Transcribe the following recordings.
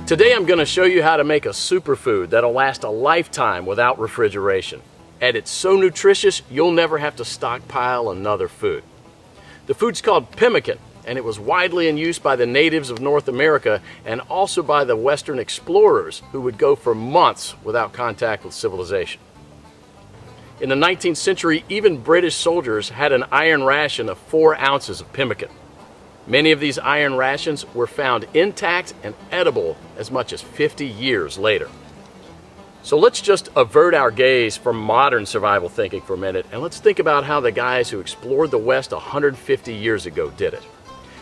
Today I'm going to show you how to make a superfood that'll last a lifetime without refrigeration. And it's so nutritious, you'll never have to stockpile another food. The food's called pemmican, and it was widely in use by the natives of North America and also by the Western explorers who would go for months without contact with civilization. In the 19th century, even British soldiers had an iron ration of 4 ounces of pemmican. Many of these iron rations were found intact and edible as much as 50 years later. So let's just avert our gaze from modern survival thinking for a minute, and let's think about how the guys who explored the West 150 years ago did it.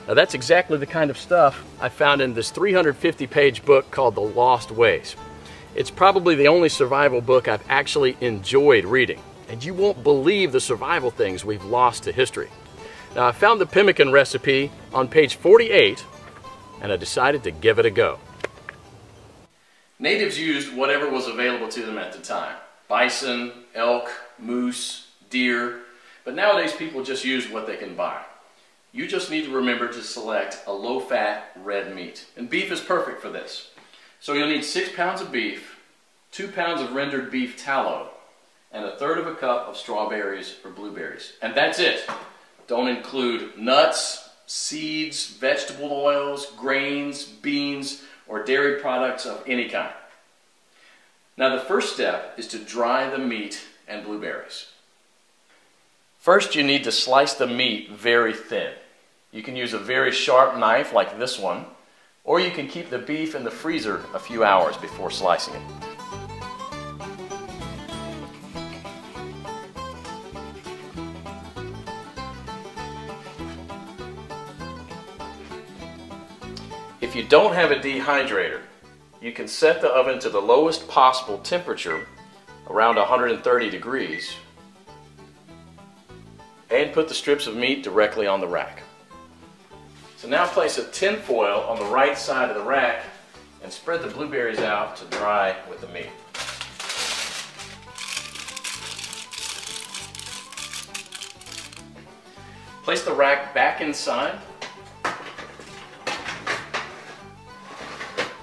Now that's exactly the kind of stuff I found in this 350-page book called The Lost Ways. It's probably the only survival book I've actually enjoyed reading, and you won't believe the survival things we've lost to history. Now I found the pemmican recipe on page 48, and I decided to give it a go. Natives used whatever was available to them at the time. Bison, elk, moose, deer, but nowadays people just use what they can buy. You just need to remember to select a low-fat red meat, and beef is perfect for this. So you'll need 6 pounds of beef, 2 pounds of rendered beef tallow, and 1/3 cup of strawberries or blueberries. And that's it. Don't include nuts, seeds, vegetable oils, grains, beans, or dairy products of any kind. Now the first step is to dry the meat and blueberries. First you need to slice the meat very thin. You can use a very sharp knife like this one, or you can keep the beef in the freezer a few hours before slicing it. If you don't have a dehydrator, you can set the oven to the lowest possible temperature, around 130 degrees, and put the strips of meat directly on the rack. So now place a tin foil on the right side of the rack and spread the blueberries out to dry with the meat. Place the rack back inside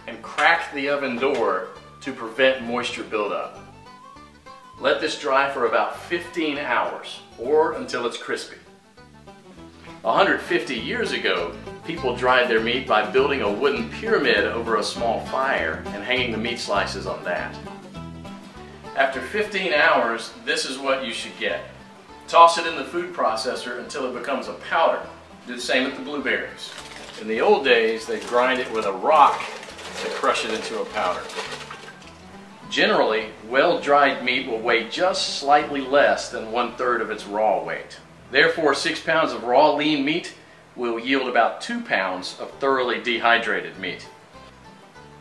and crack the oven door to prevent moisture buildup. Let this dry for about 15 hours or until it's crispy. 150 years ago, people dried their meat by building a wooden pyramid over a small fire and hanging the meat slices on that. After 15 hours, this is what you should get. Toss it in the food processor until it becomes a powder. Do the same with the blueberries. In the old days, they grind it with a rock to crush it into a powder. Generally, well-dried meat will weigh just slightly less than 1/3 of its raw weight. Therefore, 6 pounds of raw lean meat will yield about 2 pounds of thoroughly dehydrated meat.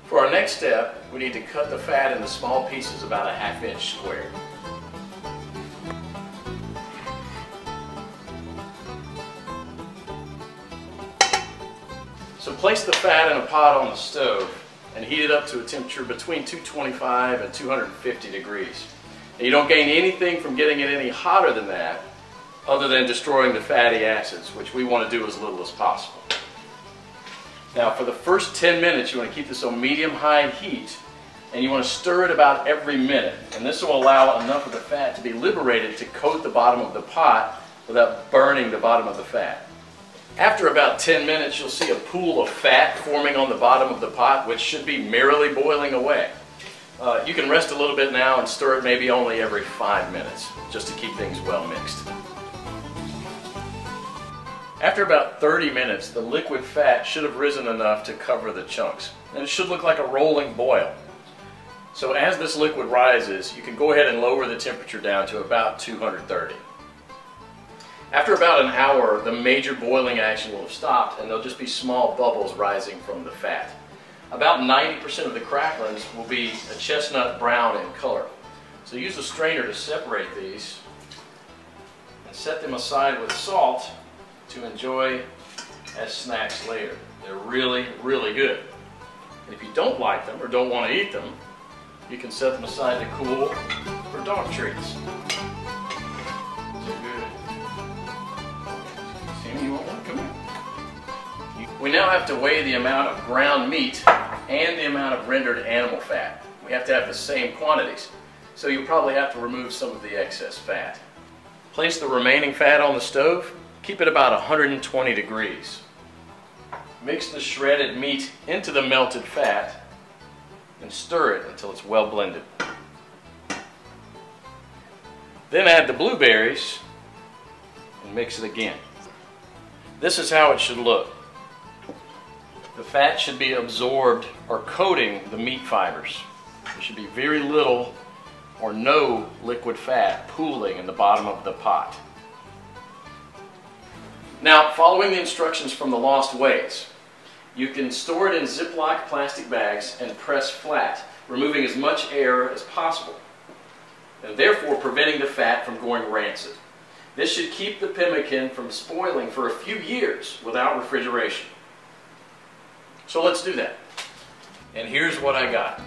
For our next step, we need to cut the fat into small pieces about a 1/2 inch square. So place the fat in a pot on the stove and heat it up to a temperature between 225 and 250 degrees. And you don't gain anything from getting it any hotter than that, other than destroying the fatty acids, which we want to do as little as possible. Now for the first 10 minutes you want to keep this on medium-high heat, and you want to stir it about every minute, and this will allow enough of the fat to be liberated to coat the bottom of the pot without burning the bottom of the fat. After about 10 minutes you'll see a pool of fat forming on the bottom of the pot, which should be merrily boiling away. You can rest a little bit now and stir it maybe only every 5 minutes, just to keep things well mixed. After about 30 minutes, the liquid fat should have risen enough to cover the chunks, and it should look like a rolling boil. So as this liquid rises, you can go ahead and lower the temperature down to about 230. After about an hour, the major boiling action will have stopped, and there'll just be small bubbles rising from the fat. About 90% of the cracklings will be a chestnut brown in color. So use a strainer to separate these and set them aside with salt to enjoy as snacks later. They're really, really good. And if you don't like them or don't want to eat them, you can set them aside to cool for dog treats. They're good. See, you want one? Come here. We now have to weigh the amount of ground meat and the amount of rendered animal fat. We have to have the same quantities, so you'll probably have to remove some of the excess fat. Place the remaining fat on the stove. Keep it about 120 degrees. Mix the shredded meat into the melted fat and stir it until it's well blended. Then add the blueberries and mix it again. This is how it should look. The fat should be absorbed or coating the meat fibers. There should be very little or no liquid fat pooling in the bottom of the pot. Now, following the instructions from the Lost Ways, you can store it in Ziploc plastic bags and press flat, removing as much air as possible, and therefore preventing the fat from going rancid. This should keep the pemmican from spoiling for a few years without refrigeration. So let's do that. And here's what I got.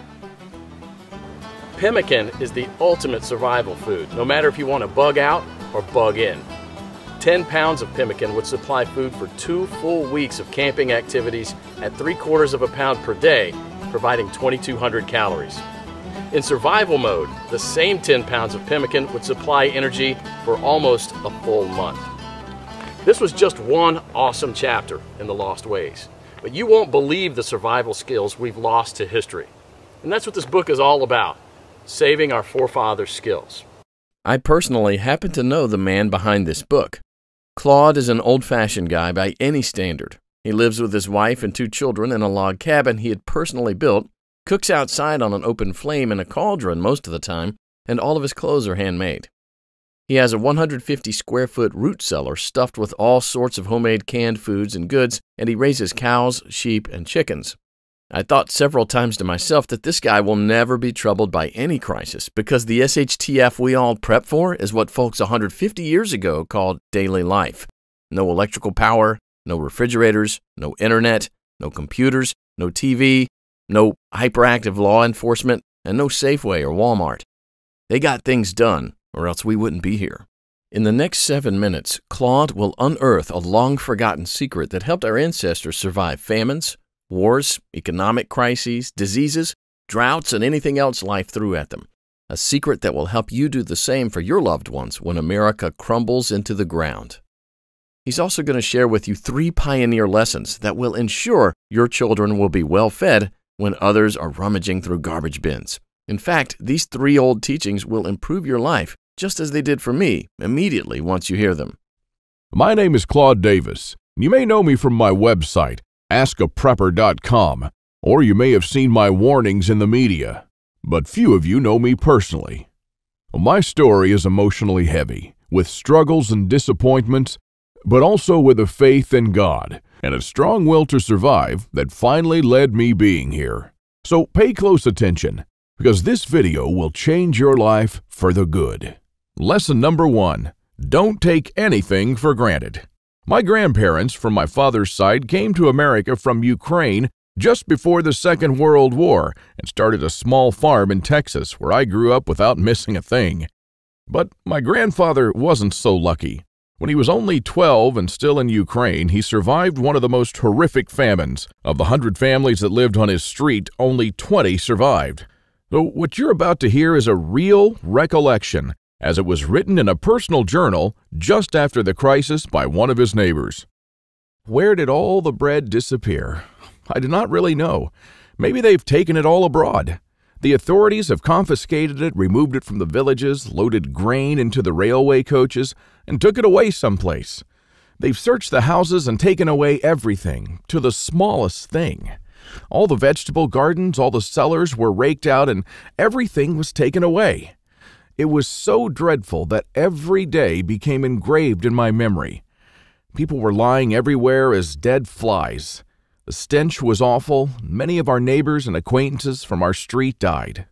Pemmican is the ultimate survival food, no matter if you want to bug out or bug in. 10 pounds of pemmican would supply food for 2 full weeks of camping activities at 3/4 of a pound per day, providing 2,200 calories. In survival mode, the same 10 pounds of pemmican would supply energy for almost a full month. This was just one awesome chapter in the Lost Ways, but you won't believe the survival skills we've lost to history. And that's what this book is all about, saving our forefathers' skills. I personally happen to know the man behind this book. Claude is an old-fashioned guy by any standard. He lives with his wife and 2 children in a log cabin he had personally built, cooks outside on an open flame in a cauldron most of the time, and all of his clothes are handmade. He has a 150-square-foot root cellar stuffed with all sorts of homemade canned foods and goods, and he raises cows, sheep, and chickens. I thought several times to myself that this guy will never be troubled by any crisis because the SHTF we all prep for is what folks 150 years ago called daily life. No electrical power, no refrigerators, no internet, no computers, no TV, no hyperactive law enforcement, and no Safeway or Walmart. They got things done, or else we wouldn't be here. In the next 7 minutes, Claude will unearth a long-forgotten secret that helped our ancestors survive famines, wars, economic crises, diseases, droughts, and anything else life threw at them. A secret that will help you do the same for your loved ones when America crumbles into the ground. He's also going to share with you 3 pioneer lessons that will ensure your children will be well fed when others are rummaging through garbage bins. In fact, these 3 old teachings will improve your life just as they did for me immediately once you hear them. My name is Claude Davis. You may know me from my website, askaprepper.com, or you may have seen my warnings in the media, but few of you know me personally. My story is emotionally heavy, with struggles and disappointments, but also with a faith in God and a strong will to survive that finally led me being here. So pay close attention, because this video will change your life for the good. Lesson number 1, don't take anything for granted. My grandparents from my father's side came to America from Ukraine just before the Second World War and started a small farm in Texas where I grew up without missing a thing. But my grandfather wasn't so lucky. When he was only 12 and still in Ukraine, he survived one of the most horrific famines. Of the 100 families that lived on his street, only 20 survived. So what you're about to hear is a real recollection, as it was written in a personal journal just after the crisis by one of his neighbors. Where did all the bread disappear? I do not really know. Maybe they've taken it all abroad. The authorities have confiscated it, removed it from the villages, loaded grain into the railway coaches, and took it away someplace. They've searched the houses and taken away everything, to the smallest thing. All the vegetable gardens, all the cellars were raked out, and everything was taken away. It was so dreadful that every day became engraved in my memory. People were lying everywhere as dead flies. The stench was awful. Many of our neighbors and acquaintances from our street died.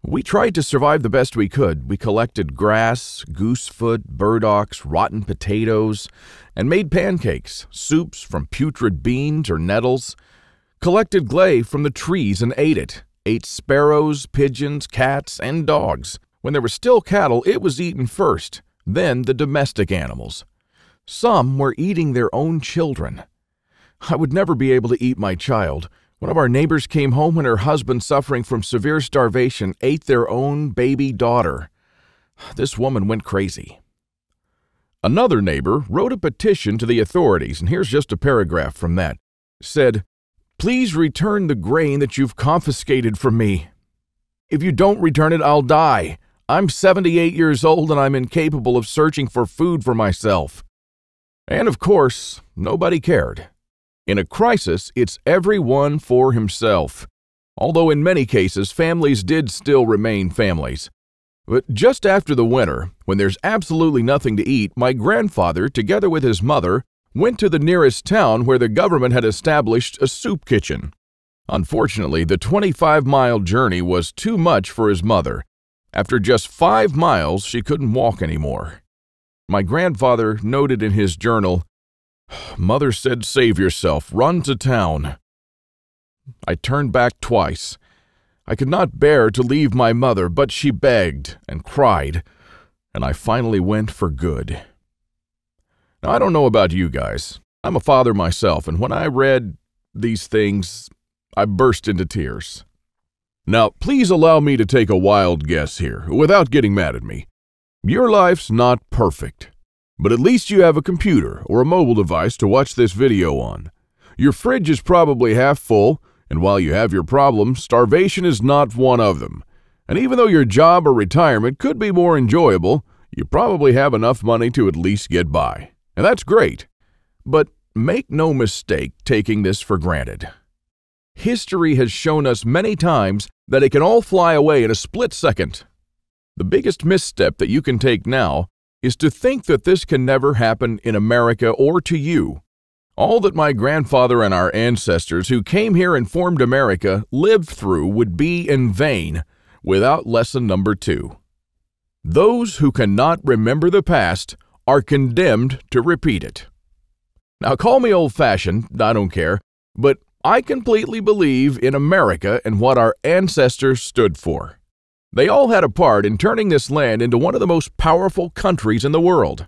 We tried to survive the best we could. We collected grass, goosefoot, burdocks, rotten potatoes, and made pancakes, soups from putrid beans or nettles, collected clay from the trees and ate it, ate sparrows, pigeons, cats, and dogs. When there were still cattle, it was eaten first, then the domestic animals. Some were eating their own children. I would never be able to eat my child. One of our neighbors came home when her husband, suffering from severe starvation, ate their own baby daughter. This woman went crazy. Another neighbor wrote a petition to the authorities, and here's just a paragraph from that. It said, "Please return the grain that you've confiscated from me. If you don't return it, I'll die. I'm 78 years old and I'm incapable of searching for food for myself." And of course, nobody cared. In a crisis, it's everyone for himself. Although in many cases, families did still remain families. But just after the winter, when there's absolutely nothing to eat, my grandfather, together with his mother, went to the nearest town where the government had established a soup kitchen. Unfortunately, the 25-mile journey was too much for his mother. After just 5 miles, she couldn't walk anymore. My grandfather noted in his journal, "Mother said, save yourself, run to town." I turned back twice. I could not bear to leave my mother, but she begged and cried, and I finally went for good. Now, I don't know about you guys. I'm a father myself, and when I read these things, I burst into tears. Now, please allow me to take a wild guess here, without getting mad at me. Your life's not perfect, but at least you have a computer or a mobile device to watch this video on. Your fridge is probably half full, and while you have your problems, starvation is not one of them. And even though your job or retirement could be more enjoyable, you probably have enough money to at least get by. And that's great. But make no mistake taking this for granted. History has shown us many times that it can all fly away in a split second. The biggest misstep that you can take now is to think that this can never happen in America or to you. All that my grandfather and our ancestors who came here and formed America lived through would be in vain without lesson number 2. Those who cannot remember the past are condemned to repeat it. Now, call me old-fashioned, I don't care, but I completely believe in America and what our ancestors stood for. They all had a part in turning this land into one of the most powerful countries in the world.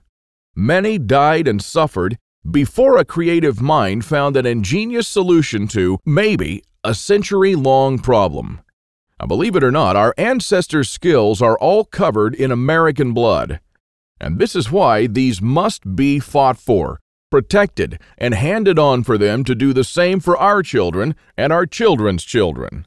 Many died and suffered before a creative mind found an ingenious solution to, maybe, a century-long problem. Now, believe it or not, our ancestors' skills are all covered in American blood. And this is why these must be fought for, protected, and handed on for them to do the same for our children and our children's children.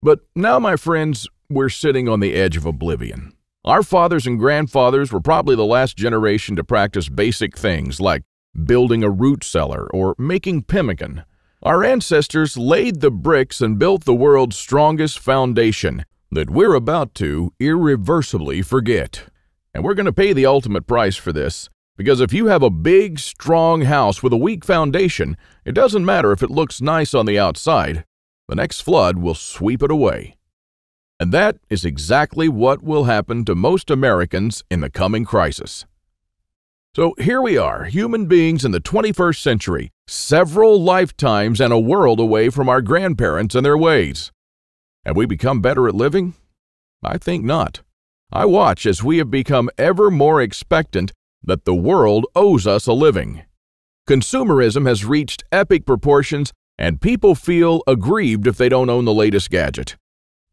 But now, my friends, we're sitting on the edge of oblivion. Our fathers and grandfathers were probably the last generation to practice basic things like building a root cellar or making pemmican. Our ancestors laid the bricks and built the world's strongest foundation that we're about to irreversibly forget. And we're going to pay the ultimate price for this, because if you have a big, strong house with a weak foundation, it doesn't matter if it looks nice on the outside. The next flood will sweep it away. And that is exactly what will happen to most Americans in the coming crisis. So here we are, human beings in the 21st century, several lifetimes and a world away from our grandparents and their ways. Have we become better at living? I think not. I watch as we have become ever more expectant that the world owes us a living. Consumerism has reached epic proportions, and people feel aggrieved if they don't own the latest gadget.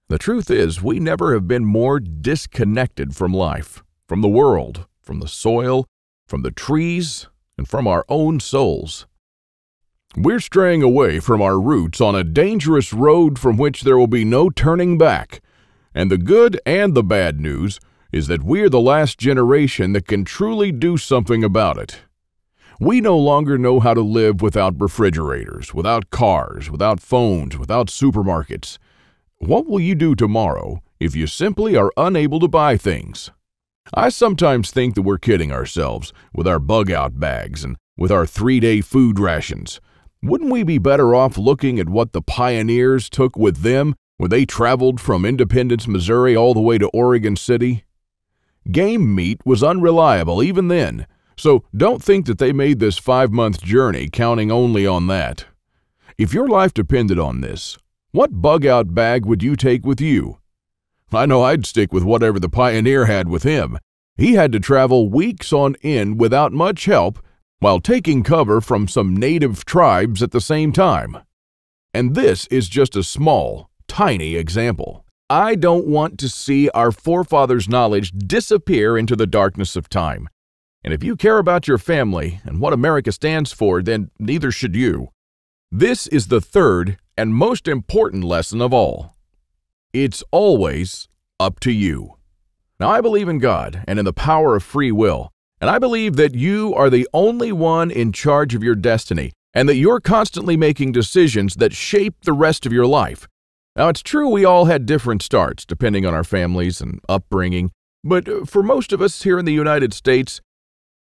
The truth is, we never have been more disconnected from life, from the world, from the soil, from the trees, and from our own souls. We're straying away from our roots on a dangerous road from which there will be no turning back. And the good and the bad news is that we're the last generation that can truly do something about it. We no longer know how to live without refrigerators, without cars, without phones, without supermarkets. What will you do tomorrow if you simply are unable to buy things? I sometimes think that we're kidding ourselves with our bug-out bags and with our 3-day food rations. Wouldn't we be better off looking at what the pioneers took with them when they traveled from Independence, Missouri all the way to Oregon City? Game meat was unreliable even then, so don't think that they made this 5-month journey counting only on that. If your life depended on this, what bug-out bag would you take with you? I know I'd stick with whatever the pioneer had with him. He had to travel weeks on end without much help while taking cover from some native tribes at the same time. And this is just a small, tiny example. I don't want to see our forefathers' knowledge disappear into the darkness of time. And if you care about your family and what America stands for, then neither should you. This is the third and most important lesson of all. It's always up to you. Now, I believe in God and in the power of free will, and I believe that you are the only one in charge of your destiny, and that you're constantly making decisions that shape the rest of your life. Now, it's true we all had different starts, depending on our families and upbringing, but for most of us here in the United States,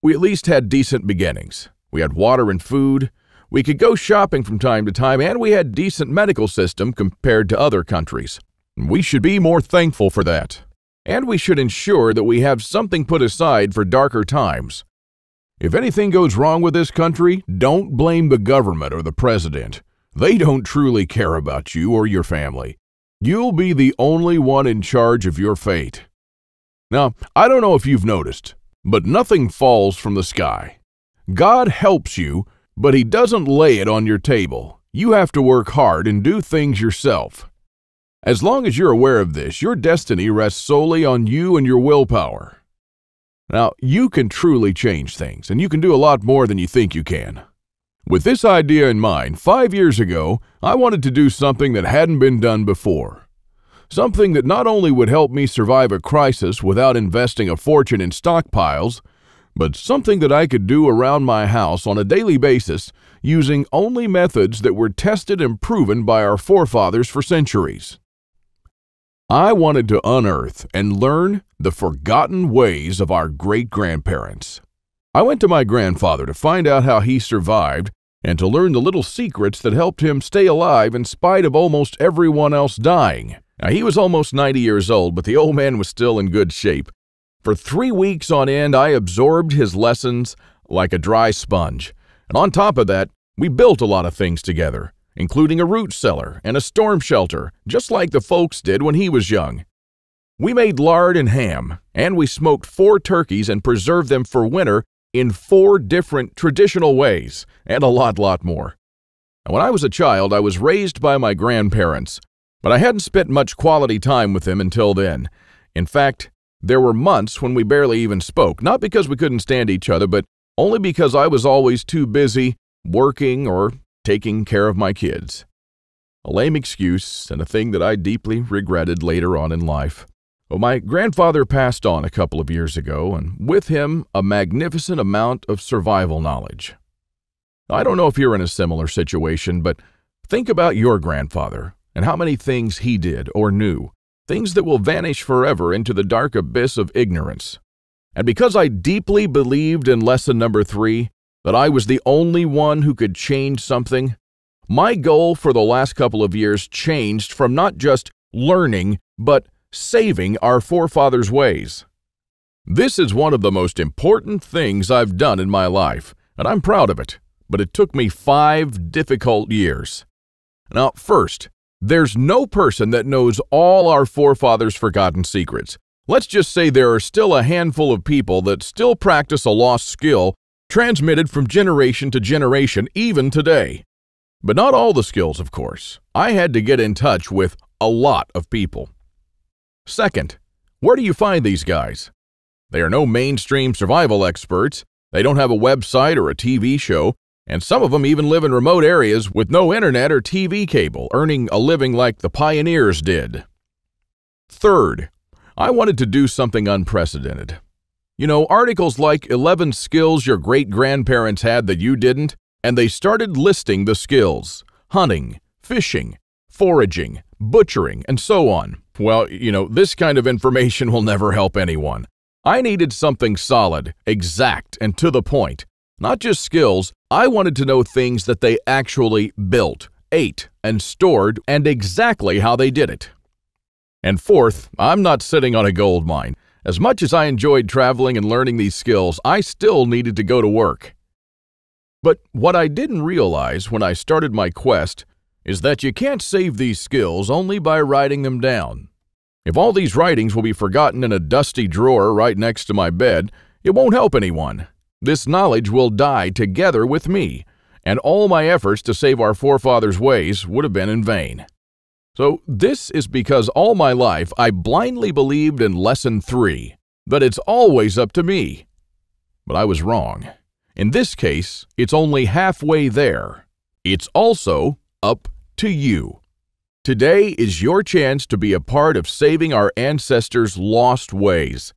we at least had decent beginnings. We had water and food, we could go shopping from time to time, and we had a decent medical system compared to other countries. We should be more thankful for that. And we should ensure that we have something put aside for darker times. If anything goes wrong with this country, don't blame the government or the president. They don't truly care about you or your family. You'll be the only one in charge of your fate. Now, I don't know if you've noticed, but nothing falls from the sky. God helps you, but He doesn't lay it on your table. You have to work hard and do things yourself. As long as you're aware of this, your destiny rests solely on you and your willpower. Now, you can truly change things, and you can do a lot more than you think you can. With this idea in mind, 5 years ago, I wanted to do something that hadn't been done before. Something that not only would help me survive a crisis without investing a fortune in stockpiles, but something that I could do around my house on a daily basis using only methods that were tested and proven by our forefathers for centuries. I wanted to unearth and learn the forgotten ways of our great-grandparents. I went to my grandfather to find out how he survived and to learn the little secrets that helped him stay alive in spite of almost everyone else dying. Now, he was almost 90 years old, but the old man was still in good shape. For 3 weeks on end, I absorbed his lessons like a dry sponge. And on top of that, we built a lot of things together, including a root cellar and a storm shelter, just like the folks did when he was young. We made lard and ham, and we smoked 4 turkeys and preserved them for winter in 4 different traditional ways, and a lot more. Now, when I was a child, I was raised by my grandparents, but I hadn't spent much quality time with them until then. In fact, there were months when we barely even spoke, not because we couldn't stand each other, but only because I was always too busy working or taking care of my kids. A lame excuse and a thing that I deeply regretted later on in life. Well, my grandfather passed on a couple of years ago, and with him, a magnificent amount of survival knowledge. I don't know if you're in a similar situation, but think about your grandfather and how many things he did or knew, things that will vanish forever into the dark abyss of ignorance. And because I deeply believed in lesson number 3, that I was the only one who could change something, my goal for the last couple of years changed from not just learning, but saving our forefathers' ways. This is one of the most important things I've done in my life, and I'm proud of it, but it took me 5 difficult years. Now, first, there's no person that knows all our forefathers' forgotten secrets. Let's just say there are still a handful of people that still practice a lost skill transmitted from generation to generation, even today. But not all the skills, of course. I had to get in touch with a lot of people. Second, where do you find these guys? They are no mainstream survival experts, they don't have a website or a TV show, and some of them even live in remote areas with no internet or TV cable, earning a living like the pioneers did. Third, I wanted to do something unprecedented. You know, articles like 11 skills your great-grandparents had that you didn't, and they started listing the skills: hunting, fishing, foraging, butchering, and so on. Well, this kind of information will never help anyone. I needed something solid, exact, and to the point. Not just skills, I wanted to know things that they actually built, ate, and stored, and exactly how they did it. And fourth, I'm not sitting on a gold mine. As much as I enjoyed traveling and learning these skills, I still needed to go to work. But what I didn't realize when I started my quest is that you can't save these skills only by writing them down. If all these writings will be forgotten in a dusty drawer right next to my bed, it won't help anyone. This knowledge will die together with me, and all my efforts to save our forefathers' ways would have been in vain. So this is because all my life I blindly believed in Lesson 3, that it's always up to me. But I was wrong. In this case, it's only halfway there. It's also up to you. Today is your chance to be a part of saving our ancestors' lost ways.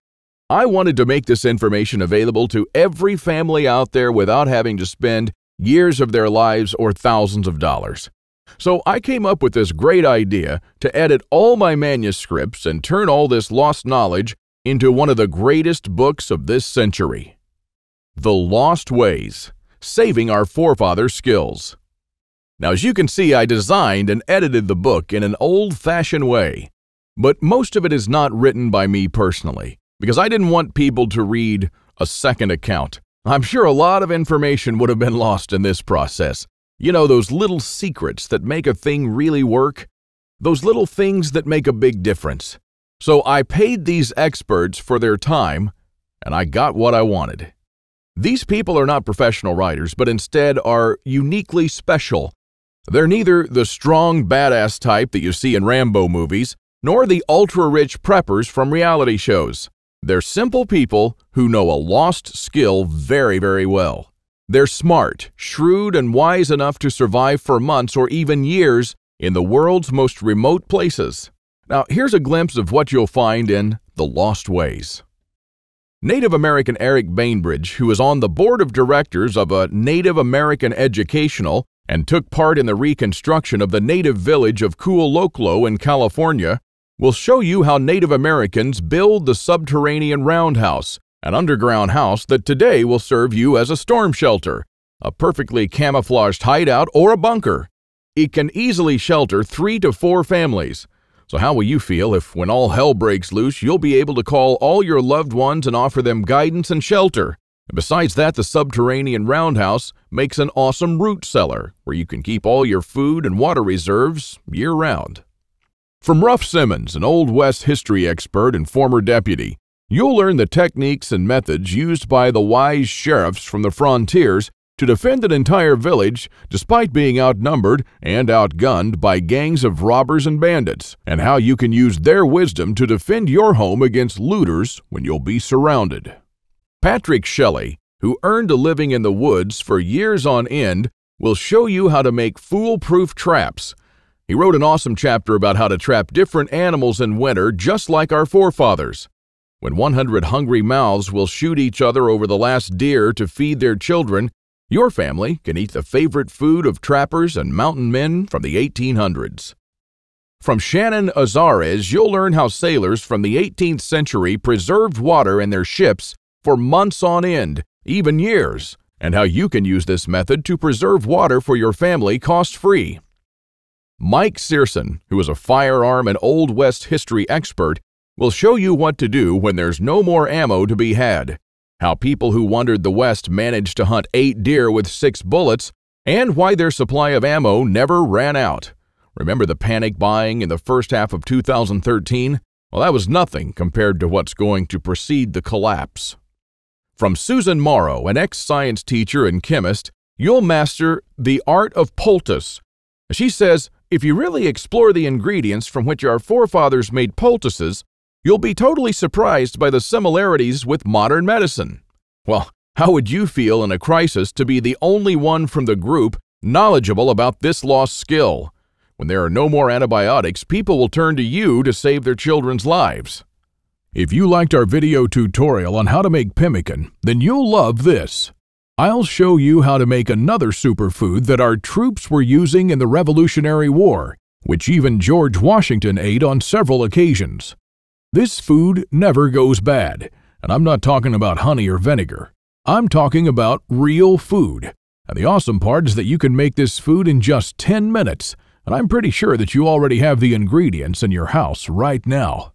I wanted to make this information available to every family out there without having to spend years of their lives or thousands of dollars. So I came up with this great idea to edit all my manuscripts and turn all this lost knowledge into one of the greatest books of this century. The Lost Ways, Saving Our Forefathers' Skills. Now, as you can see, I designed and edited the book in an old-fashioned way, but most of it is not written by me personally, because I didn't want people to read a second account. I'm sure a lot of information would have been lost in this process. You know, those little secrets that make a thing really work? Those little things that make a big difference. So I paid these experts for their time, and I got what I wanted. These people are not professional writers, but instead are uniquely special. They're neither the strong, badass type that you see in Rambo movies, nor the ultra-rich preppers from reality shows. They're simple people who know a lost skill very, very well. They're smart, shrewd, and wise enough to survive for months or even years in the world's most remote places. Now, here's a glimpse of what you'll find in The Lost Ways. Native American Eric Bainbridge, who is on the board of directors of a Native American educational and took part in the reconstruction of the native village of Kualoklo in California, will show you how Native Americans build the subterranean roundhouse, an underground house that today will serve you as a storm shelter, a perfectly camouflaged hideout, or a bunker. It can easily shelter 3 to 4 families. So how will you feel if, when all hell breaks loose, you'll be able to call all your loved ones and offer them guidance and shelter? And besides that, the subterranean roundhouse makes an awesome root cellar where you can keep all your food and water reserves year-round. From Ruff Simmons, an Old West history expert and former deputy, you'll learn the techniques and methods used by the wise sheriffs from the frontiers to defend an entire village despite being outnumbered and outgunned by gangs of robbers and bandits, and how you can use their wisdom to defend your home against looters when you'll be surrounded. Patrick Shelley, who earned a living in the woods for years on end, will show you how to make foolproof traps. He wrote an awesome chapter about how to trap different animals in winter just like our forefathers. When 100 hungry mouths will shoot each other over the last deer to feed their children, your family can eat the favorite food of trappers and mountain men from the 1800s. From Shannon Azares, you'll learn how sailors from the 18th century preserved water in their ships for months on end, even years, and how you can use this method to preserve water for your family cost-free. Mike Searson, who is a firearm and Old West history expert, will show you what to do when there's no more ammo to be had, how people who wandered the West managed to hunt 8 deer with 6 bullets, and why their supply of ammo never ran out. Remember the panic buying in the first half of 2013? Well, that was nothing compared to what's going to precede the collapse. From Susan Morrow, an ex-science teacher and chemist, you'll master the art of poultice. She says, if you really explore the ingredients from which our forefathers made poultices, you'll be totally surprised by the similarities with modern medicine. Well, how would you feel in a crisis to be the only one from the group knowledgeable about this lost skill? When there are no more antibiotics, people will turn to you to save their children's lives. If you liked our video tutorial on how to make pemmican, then you'll love this. I'll show you how to make another superfood that our troops were using in the Revolutionary War, which even George Washington ate on several occasions. This food never goes bad, and I'm not talking about honey or vinegar. I'm talking about real food. And the awesome part is that you can make this food in just 10 minutes, and I'm pretty sure that you already have the ingredients in your house right now.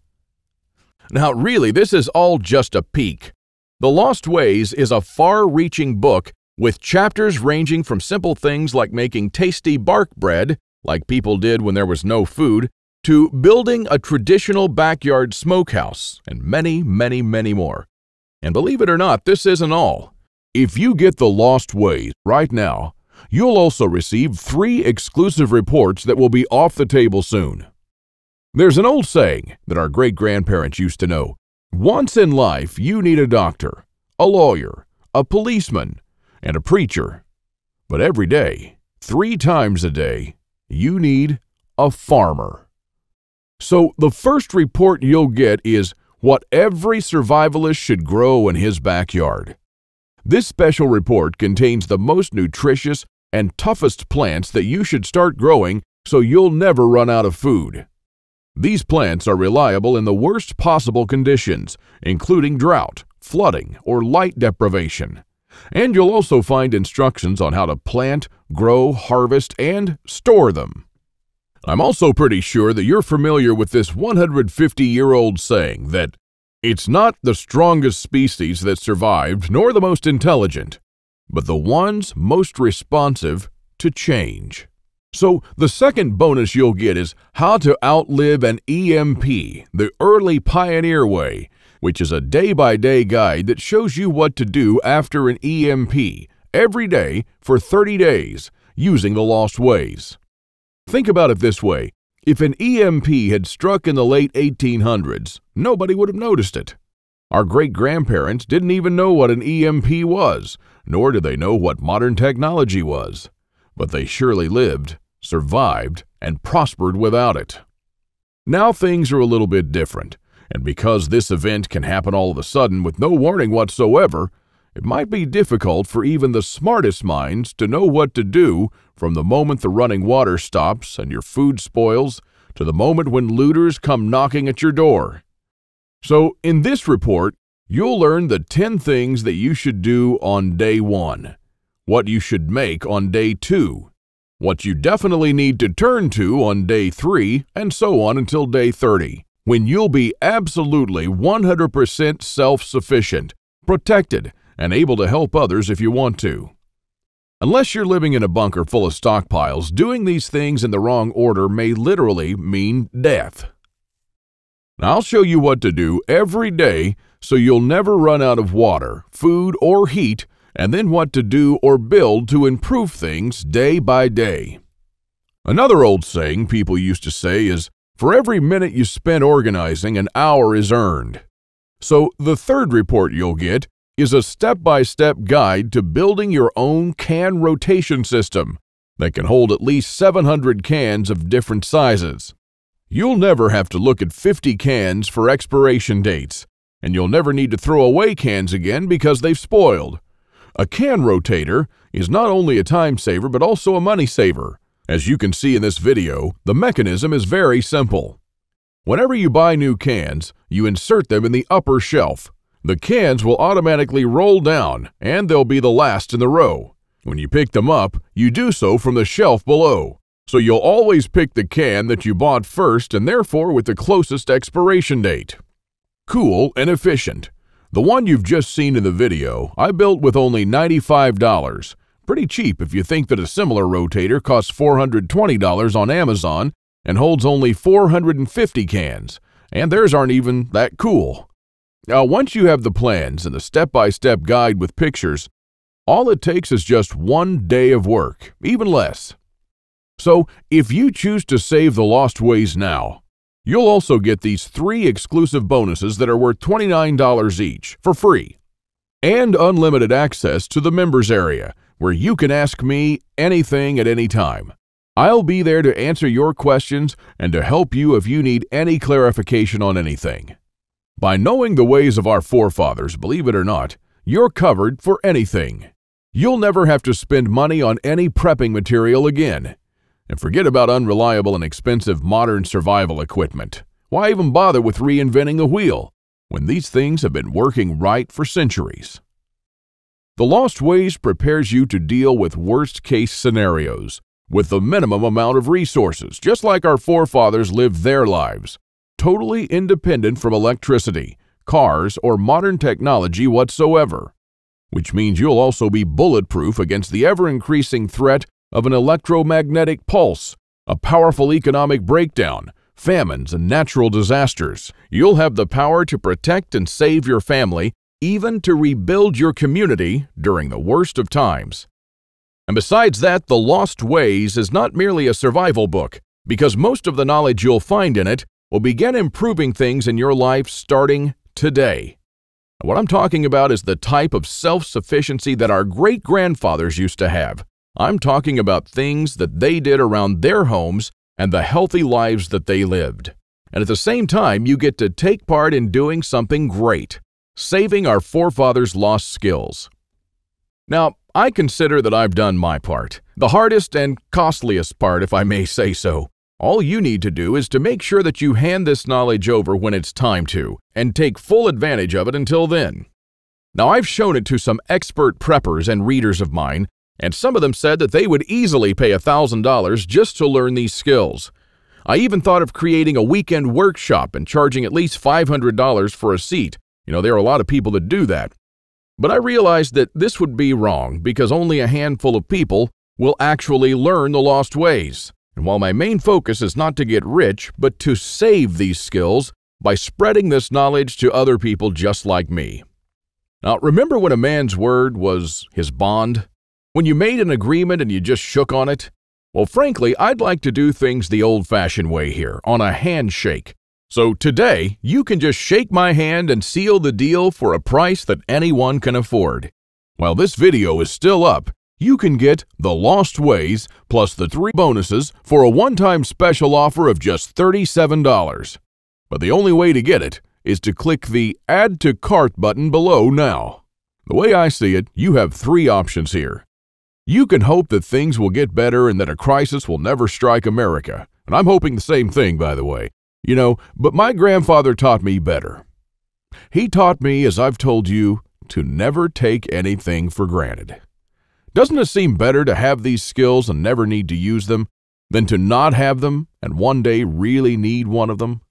Now, really, this is all just a peek. The Lost Ways is a far-reaching book with chapters ranging from simple things like making tasty bark bread, like people did when there was no food, to building a traditional backyard smokehouse, and many, many, many more. And believe it or not, this isn't all. If you get The Lost Ways right now, You'll also receive 3 exclusive reports that will be off the table soon. There's an old saying that our great-grandparents used to know. Once in life, you need a doctor, a lawyer, a policeman, and a preacher. But every day, 3 times a day, you need a farmer. So the first report you'll get is what every survivalist should grow in his backyard. This special report contains the most nutritious and toughest plants that you should start growing so you'll never run out of food. These plants are reliable in the worst possible conditions, including drought, flooding, or light deprivation. And you'll also find instructions on how to plant, grow, harvest, and store them. I'm also pretty sure that you're familiar with this 150-year-old saying that it's not the strongest species that survived, nor the most intelligent, but the ones most responsive to change. So the second bonus you'll get is how to outlive an EMP, the early pioneer way, which is a day-by-day guide that shows you what to do after an EMP every day for 30 days using the lost ways. Think about it this way. If an EMP had struck in the late 1800s, nobody would have noticed it. Our great-grandparents didn't even know what an EMP was, nor did they know what modern technology was. But they surely lived, survived, and prospered without it. Now things are a little bit different, and because this event can happen all of a sudden with no warning whatsoever, it might be difficult for even the smartest minds to know what to do from the moment the running water stops and your food spoils to the moment when looters come knocking at your door. So in this report, you'll learn the 10 things that you should do on day 1, what you should make on day 2, what you definitely need to turn to on day 3, and so on until day 30, when you'll be absolutely 100% self-sufficient, protected, and able to help others if you want to. Unless you're living in a bunker full of stockpiles, doing these things in the wrong order may literally mean death. Now, I'll show you what to do every day so you'll never run out of water, food, or heat, and then what to do or build to improve things day by day. Another old saying people used to say is, for every minute you spend organizing, an hour is earned. So the third report you'll get is a step-by-step guide to building your own can rotation system that can hold at least 700 cans of different sizes. You'll never have to look at 50 cans for expiration dates, and you'll never need to throw away cans again because they've spoiled. A can rotator is not only a time saver but also a money saver. As you can see in this video, the mechanism is very simple. Whenever you buy new cans, you insert them in the upper shelf. The cans will automatically roll down, and they'll be the last in the row. When you pick them up, you do so from the shelf below. So you'll always pick the can that you bought first and therefore with the closest expiration date. Cool and efficient. The one you've just seen in the video, I built with only $95. Pretty cheap if you think that a similar rotator costs $420 on Amazon and holds only 450 cans, and theirs aren't even that cool. Now, once you have the plans and the step-by-step guide with pictures, all it takes is just 1 day of work, even less. So, if you choose to save the lost ways now, you'll also get these 3 exclusive bonuses that are worth $29 each for free, and unlimited access to the members area, where you can ask me anything at any time. I'll be there to answer your questions and to help you if you need any clarification on anything. By knowing the ways of our forefathers, believe it or not, you're covered for anything. You'll never have to spend money on any prepping material again. And forget about unreliable and expensive modern survival equipment. Why even bother with reinventing the wheel when these things have been working right for centuries? The Lost Ways prepares you to deal with worst-case scenarios with the minimum amount of resources, just like our forefathers lived their lives, totally independent from electricity, cars, or modern technology whatsoever, which means you'll also be bulletproof against the ever-increasing threat of an electromagnetic pulse, a powerful economic breakdown, famines, and natural disasters. You'll have the power to protect and save your family, even to rebuild your community during the worst of times. And besides that, The Lost Ways is not merely a survival book, because most of the knowledge you'll find in it will begin improving things in your life starting today. And what I'm talking about is the type of self-sufficiency that our great-grandfathers used to have. I'm talking about things that they did around their homes and the healthy lives that they lived. And at the same time, you get to take part in doing something great, saving our forefathers' lost skills. Now, I consider that I've done my part, the hardest and costliest part, if I may say so. All you need to do is to make sure that you hand this knowledge over when it's time to, and take full advantage of it until then. Now, I've shown it to some expert preppers and readers of mine, and some of them said that they would easily pay $1,000 just to learn these skills. I even thought of creating a weekend workshop and charging at least $500 for a seat. There are a lot of people that do that. But I realized that this would be wrong because only a handful of people will actually learn the lost ways. And while my main focus is not to get rich, but to save these skills by spreading this knowledge to other people just like me. Now, remember when a man's word was his bond? When you made an agreement and you just shook on it? Well, frankly, I'd like to do things the old-fashioned way here, on a handshake. So today, you can just shake my hand and seal the deal for a price that anyone can afford. While this video is still up, you can get The Lost Ways plus the 3 bonuses for a one-time special offer of just $37. But the only way to get it is to click the Add to Cart button below now. The way I see it, you have 3 options here. You can hope that things will get better and that a crisis will never strike America. And I'm hoping the same thing, by the way. But my grandfather taught me better. He taught me, as I've told you, to never take anything for granted. Doesn't it seem better to have these skills and never need to use them than to not have them and one day really need one of them?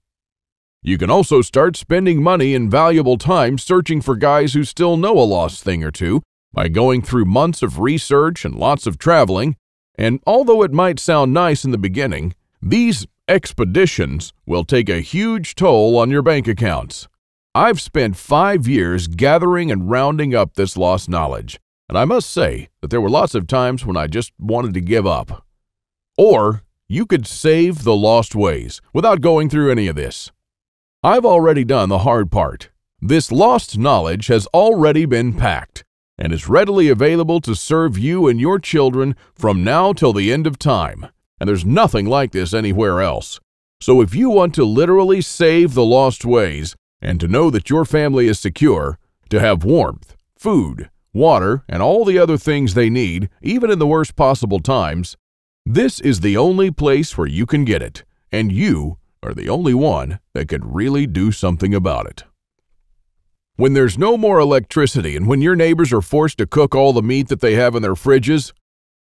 You can also start spending money and valuable time searching for guys who still know a lost thing or two by going through months of research and lots of traveling. And although it might sound nice in the beginning, these expeditions will take a huge toll on your bank accounts. I've spent 5 years gathering and rounding up this lost knowledge, and I must say that there were lots of times when I just wanted to give up. Or you could save the lost ways without going through any of this. I've already done the hard part. This lost knowledge has already been packed and is readily available to serve you and your children from now till the end of time. And there's nothing like this anywhere else. So if you want to literally save the lost ways and to know that your family is secure, to have warmth, food, water, and all the other things they need, even in the worst possible times, this is the only place where you can get it, and you are the only one that can really do something about it. When there's no more electricity and when your neighbors are forced to cook all the meat that they have in their fridges,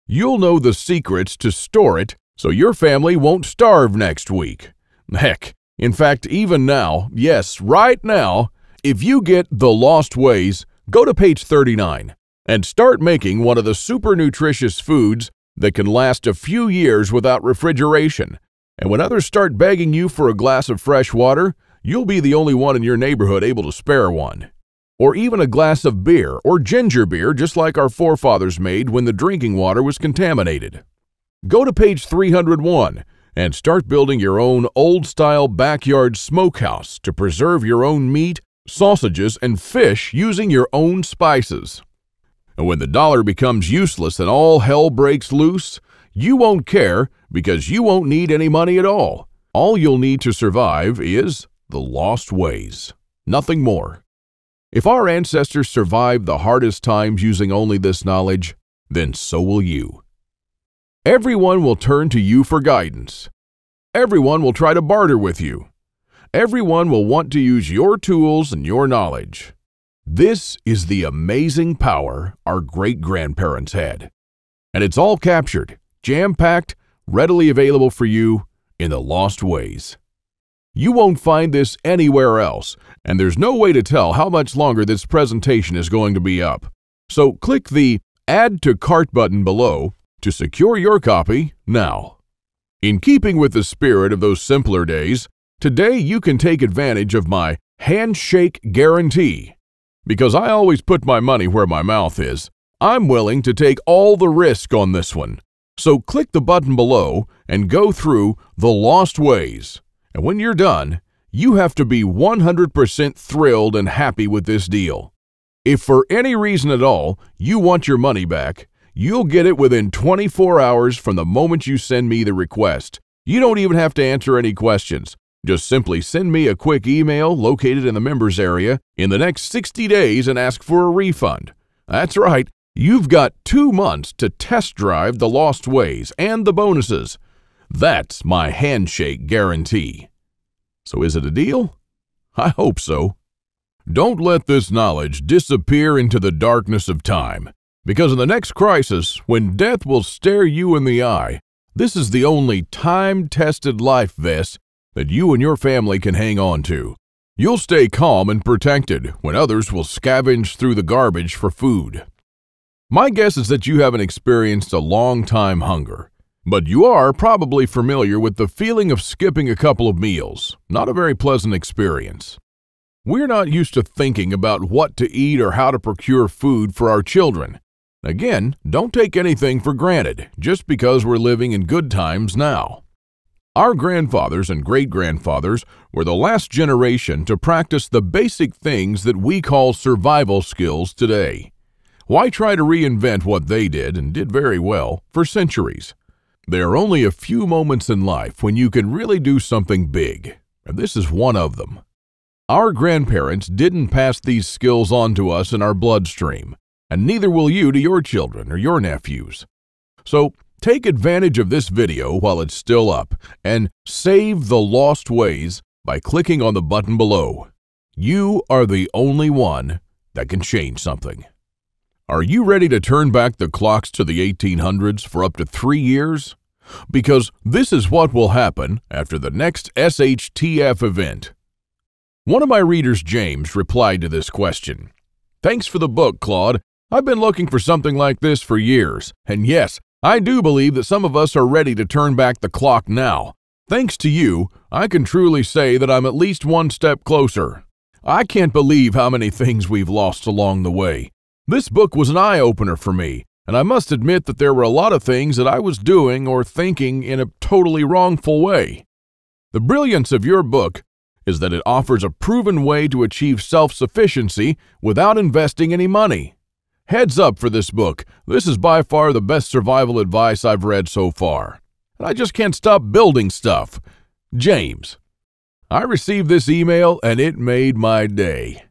you'll know the secrets to store it so your family won't starve next week. Heck, in fact, even now, yes, right now, if you get The Lost Ways, go to page 39 and start making one of the super nutritious foods that can last a few years without refrigeration. And when others start begging you for a glass of fresh water, you'll be the only one in your neighborhood able to spare one. Or even a glass of beer or ginger beer, just like our forefathers made when the drinking water was contaminated. Go to page 301 and start building your own old-style backyard smokehouse to preserve your own meat, sausages, and fish using your own spices. And when the dollar becomes useless and all hell breaks loose, you won't care because you won't need any money at all. All you'll need to survive is the lost ways. Nothing more. If our ancestors survived the hardest times using only this knowledge, then so will you. Everyone will turn to you for guidance. Everyone will try to barter with you. Everyone will want to use your tools and your knowledge. This is the amazing power our great-grandparents had. And it's all captured, jam-packed, readily available for you in The Lost Ways. You won't find this anywhere else, and there's no way to tell how much longer this presentation is going to be up. So click the Add to Cart button below to secure your copy now. In keeping with the spirit of those simpler days, today you can take advantage of my handshake guarantee. Because I always put my money where my mouth is, I'm willing to take all the risk on this one. So click the button below and go through The Lost Ways. And when you're done, you have to be 100% thrilled and happy with this deal. If for any reason at all you want your money back, you'll get it within 24 hours from the moment you send me the request. You don't even have to answer any questions. Just simply send me a quick email located in the members area in the next 60 days and ask for a refund. That's right, you've got 2 months to test drive The Lost Ways and the bonuses. That's my handshake guarantee. So is it a deal? I hope so. Don't let this knowledge disappear into the darkness of time, because in the next crisis, when death will stare you in the eye, this is the only time-tested life vest that you and your family can hang on to. You'll stay calm and protected when others will scavenge through the garbage for food. My guess is that you haven't experienced a long-time hunger, but you are probably familiar with the feeling of skipping a couple of meals. Not a very pleasant experience. We're not used to thinking about what to eat or how to procure food for our children. Again, don't take anything for granted just because we're living in good times now. Our grandfathers and great-grandfathers were the last generation to practice the basic things that we call survival skills today. Why try to reinvent what they did, and did very well, for centuries? There are only a few moments in life when you can really do something big, and this is one of them. Our grandparents didn't pass these skills on to us in our bloodstream, and neither will you to your children or your nephews. So, take advantage of this video while it's still up and save The Lost Ways by clicking on the button below. You are the only one that can change something. Are you ready to turn back the clocks to the 1800s for up to 3 years? Because this is what will happen after the next SHTF event. One of my readers, James, replied to this question. Thanks for the book, Claude. I've been looking for something like this for years, and yes, I do believe that some of us are ready to turn back the clock now. Thanks to you, I can truly say that I'm at least one step closer. I can't believe how many things we've lost along the way. This book was an eye-opener for me, and I must admit that there were a lot of things that I was doing or thinking in a totally wrongful way. The brilliance of your book is that it offers a proven way to achieve self-sufficiency without investing any money. Heads up for this book. This is by far the best survival advice I've read so far. And I just can't stop building stuff. James. I received this email and it made my day.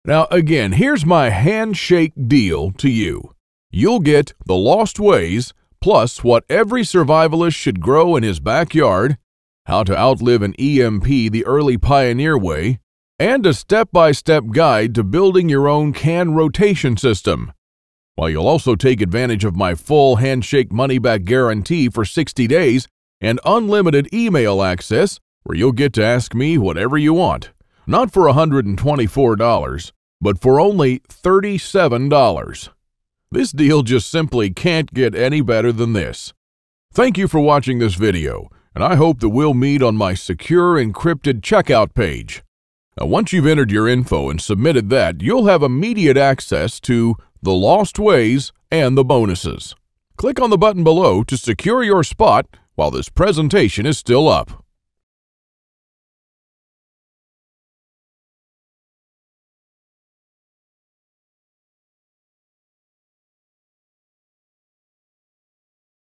Now again, here's my handshake deal to you. You'll get The Lost Ways, plus what every survivalist should grow in his backyard, how to outlive an EMP the early pioneer way, and a step-by-step guide to building your own can rotation system. While you'll also take advantage of my full handshake money-back guarantee for 60 days and unlimited email access where you'll get to ask me whatever you want. Not for $124, but for only $37. This deal just simply can't get any better than this. Thank you for watching this video, and I hope that we'll meet on my secure encrypted checkout page. Now, once you've entered your info and submitted that, you'll have immediate access to The Lost Ways and the bonuses. Click on the button below to secure your spot while this presentation is still up.